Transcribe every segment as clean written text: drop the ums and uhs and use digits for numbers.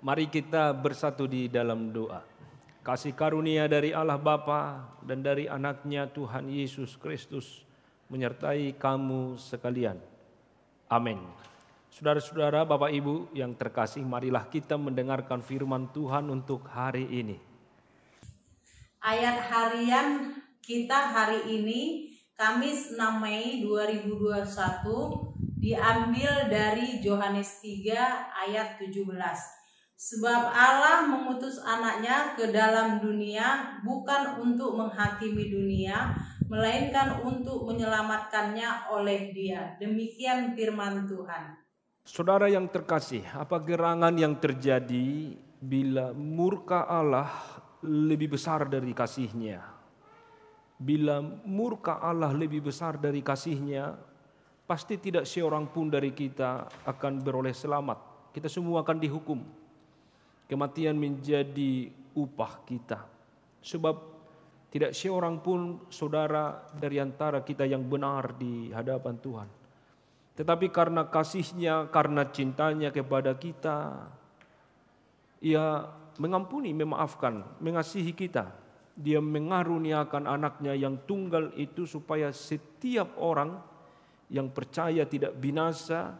Mari kita bersatu di dalam doa. Kasih karunia dari Allah Bapa dan dari anaknya Tuhan Yesus Kristus menyertai kamu sekalian. Amin. Saudara-saudara, Bapak Ibu yang terkasih, marilah kita mendengarkan firman Tuhan untuk hari ini. Ayat harian kita hari ini, Kamis 6 Mei 2021, diambil dari Yohanes 3 ayat 17. Sebab Allah mengutus anaknya ke dalam dunia bukan untuk menghakimi dunia, melainkan untuk menyelamatkannya oleh Dia. Demikian firman Tuhan. Saudara yang terkasih, apa gerangan yang terjadi bila murka Allah lebih besar dari kasih-Nya? Bila murka Allah lebih besar dari kasih-Nya, pasti tidak seorang pun dari kita akan beroleh selamat. Kita semua akan dihukum. Kematian menjadi upah kita. Sebab tidak seorang pun saudara dari antara kita yang benar di hadapan Tuhan. Tetapi karena kasih-Nya, karena cintanya kepada kita, Ia mengampuni, memaafkan, mengasihi kita. Dia mengaruniakan anaknya yang tunggal itu supaya setiap orang yang percaya tidak binasa,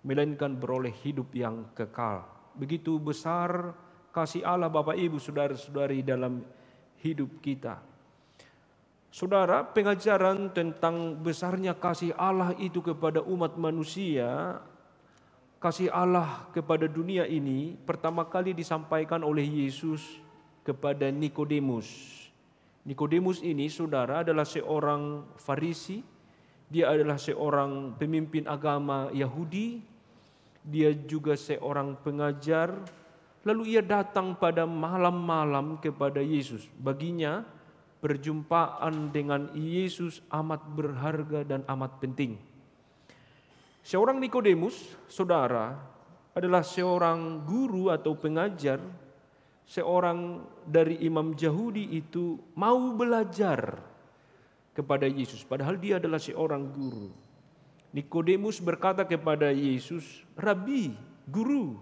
melainkan beroleh hidup yang kekal. Begitu besar kasih Allah Bapak Ibu saudara-saudari dalam hidup kita. Saudara, pengajaran tentang besarnya kasih Allah itu kepada umat manusia, kasih Allah kepada dunia ini pertama kali disampaikan oleh Yesus kepada Nikodemus. Nikodemus ini, saudara, adalah seorang Farisi. Dia adalah seorang pemimpin agama Yahudi. Dia juga seorang pengajar. Lalu ia datang pada malam-malam kepada Yesus. Baginya perjumpaan dengan Yesus amat berharga dan amat penting. Seorang Nikodemus, saudara, adalah seorang guru atau pengajar. Seorang dari imam Yahudi itu mau belajar kepada Yesus, padahal dia adalah seorang guru. Nikodemus berkata kepada Yesus, "Rabi, guru,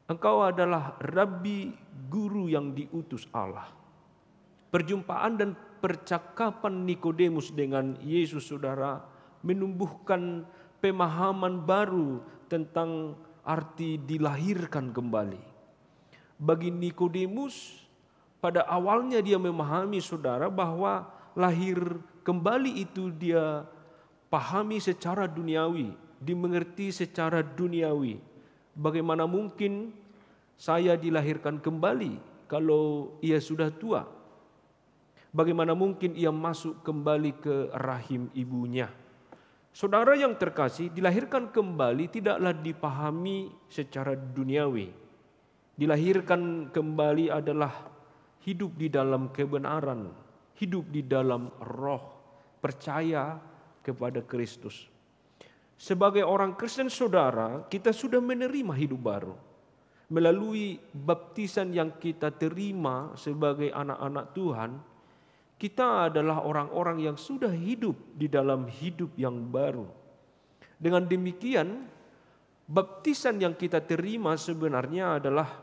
engkau adalah Rabi, guru yang diutus Allah." Perjumpaan dan percakapan Nikodemus dengan Yesus, saudara, menumbuhkan pemahaman baru tentang arti dilahirkan kembali. Bagi Nikodemus, pada awalnya dia memahami, saudara, bahwa lahir kembali itu dia pahami secara duniawi, dimengerti secara duniawi. Bagaimana mungkin saya dilahirkan kembali kalau ia sudah tua? Bagaimana mungkin ia masuk kembali ke rahim ibunya? Saudara yang terkasih, dilahirkan kembali tidaklah dipahami secara duniawi. Dilahirkan kembali adalah hidup di dalam kebenaran, hidup di dalam roh, percaya kepada Kristus. Sebagai orang Kristen, saudara, kita sudah menerima hidup baru. Melalui baptisan yang kita terima sebagai anak-anak Tuhan, kita adalah orang-orang yang sudah hidup di dalam hidup yang baru. Dengan demikian, baptisan yang kita terima sebenarnya adalah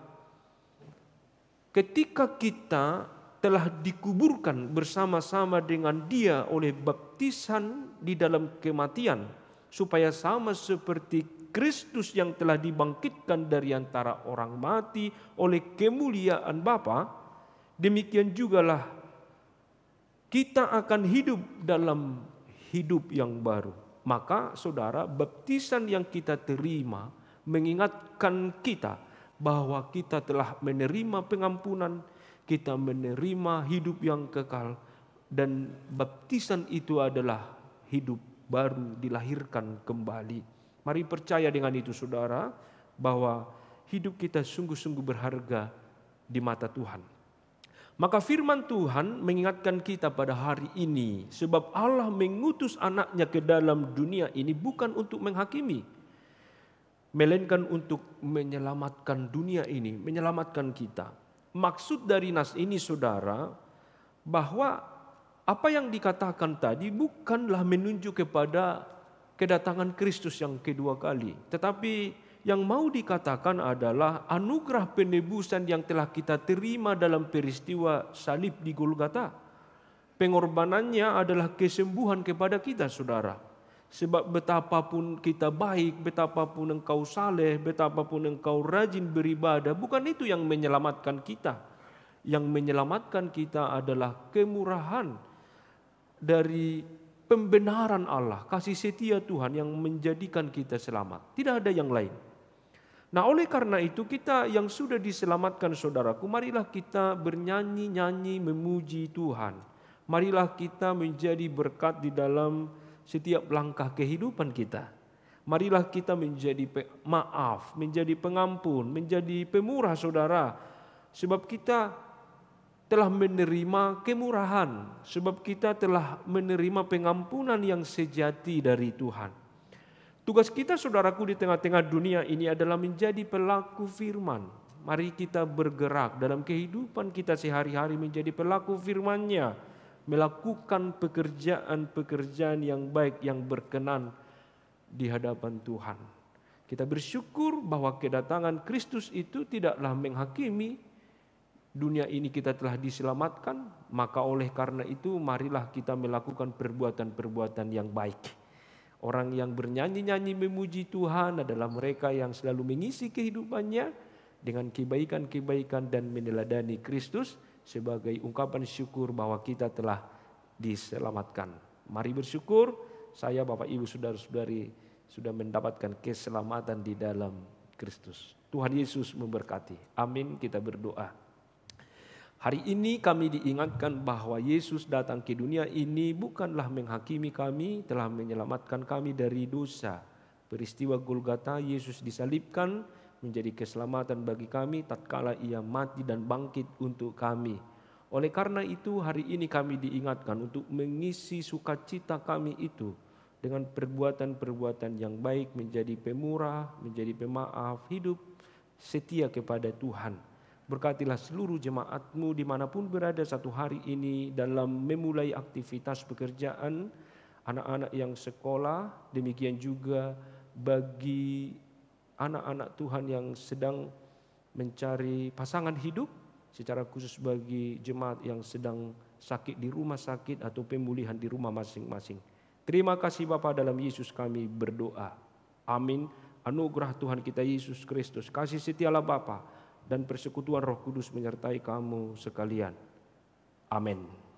ketika kita telah dikuburkan bersama-sama dengan Dia oleh baptisan di dalam kematian, supaya sama seperti Kristus yang telah dibangkitkan dari antara orang mati oleh kemuliaan Bapa, demikian jugalah kita akan hidup dalam hidup yang baru. Maka saudara, baptisan yang kita terima mengingatkan kita bahwa kita telah menerima pengampunan, kita menerima hidup yang kekal, dan baptisan itu adalah hidup baru, dilahirkan kembali. Mari percaya dengan itu saudara, bahwa hidup kita sungguh-sungguh berharga di mata Tuhan. Maka firman Tuhan mengingatkan kita pada hari ini, sebab Allah mengutus anaknya ke dalam dunia ini bukan untuk menghakimi, melainkan untuk menyelamatkan dunia ini, menyelamatkan kita. Maksud dari nas ini saudara, bahwa apa yang dikatakan tadi bukanlah menunjuk kepada kedatangan Kristus yang kedua kali, tetapi yang mau dikatakan adalah anugerah penebusan yang telah kita terima dalam peristiwa salib di Golgota. Pengorbanannya adalah kesembuhan kepada kita saudara. Sebab betapapun kita baik, betapapun engkau saleh, betapapun engkau rajin beribadah, bukan itu yang menyelamatkan kita. Yang menyelamatkan kita adalah kemurahan dari pembenaran Allah, kasih setia Tuhan yang menjadikan kita selamat. Tidak ada yang lain. Nah, oleh karena itu kita yang sudah diselamatkan saudaraku, marilah kita bernyanyi-nyanyi memuji Tuhan. Marilah kita menjadi berkat di dalam setiap langkah kehidupan kita. Marilah kita menjadi maaf, menjadi pengampun, menjadi pemurah saudara. Sebab kita telah menerima kemurahan, sebab kita telah menerima pengampunan yang sejati dari Tuhan. Tugas kita saudaraku di tengah-tengah dunia ini adalah menjadi pelaku firman. Mari kita bergerak dalam kehidupan kita sehari-hari menjadi pelaku firman-Nya, melakukan pekerjaan-pekerjaan yang baik yang berkenan di hadapan Tuhan. Kita bersyukur bahwa kedatangan Kristus itu tidaklah menghakimi. Dunia ini kita telah diselamatkan, maka oleh karena itu marilah kita melakukan perbuatan-perbuatan yang baik. Orang yang bernyanyi-nyanyi memuji Tuhan adalah mereka yang selalu mengisi kehidupannya dengan kebaikan-kebaikan dan meneladani Kristus sebagai ungkapan syukur bahwa kita telah diselamatkan. Mari bersyukur, saya Bapak Ibu Saudara-saudari sudah mendapatkan keselamatan di dalam Kristus. Tuhan Yesus memberkati. Amin, kita berdoa. Hari ini kami diingatkan bahwa Yesus datang ke dunia ini bukanlah menghakimi kami, telah menyelamatkan kami dari dosa. Peristiwa Golgota, Yesus disalibkan menjadi keselamatan bagi kami tatkala Ia mati dan bangkit untuk kami. Oleh karena itu hari ini kami diingatkan untuk mengisi sukacita kami itu dengan perbuatan-perbuatan yang baik, menjadi pemurah, menjadi pemaaf, hidup setia kepada Tuhan. Berkatilah seluruh jemaat-Mu dimanapun berada satu hari ini dalam memulai aktivitas pekerjaan, anak-anak yang sekolah, demikian juga bagi anak-anak Tuhan yang sedang mencari pasangan hidup, secara khusus bagi jemaat yang sedang sakit di rumah sakit atau pemulihan di rumah masing-masing. Terima kasih Bapa, dalam Yesus kami berdoa. Amin. Anugerah Tuhan kita Yesus Kristus, kasih setialah Bapa dan persekutuan Roh Kudus menyertai kamu sekalian. Amin.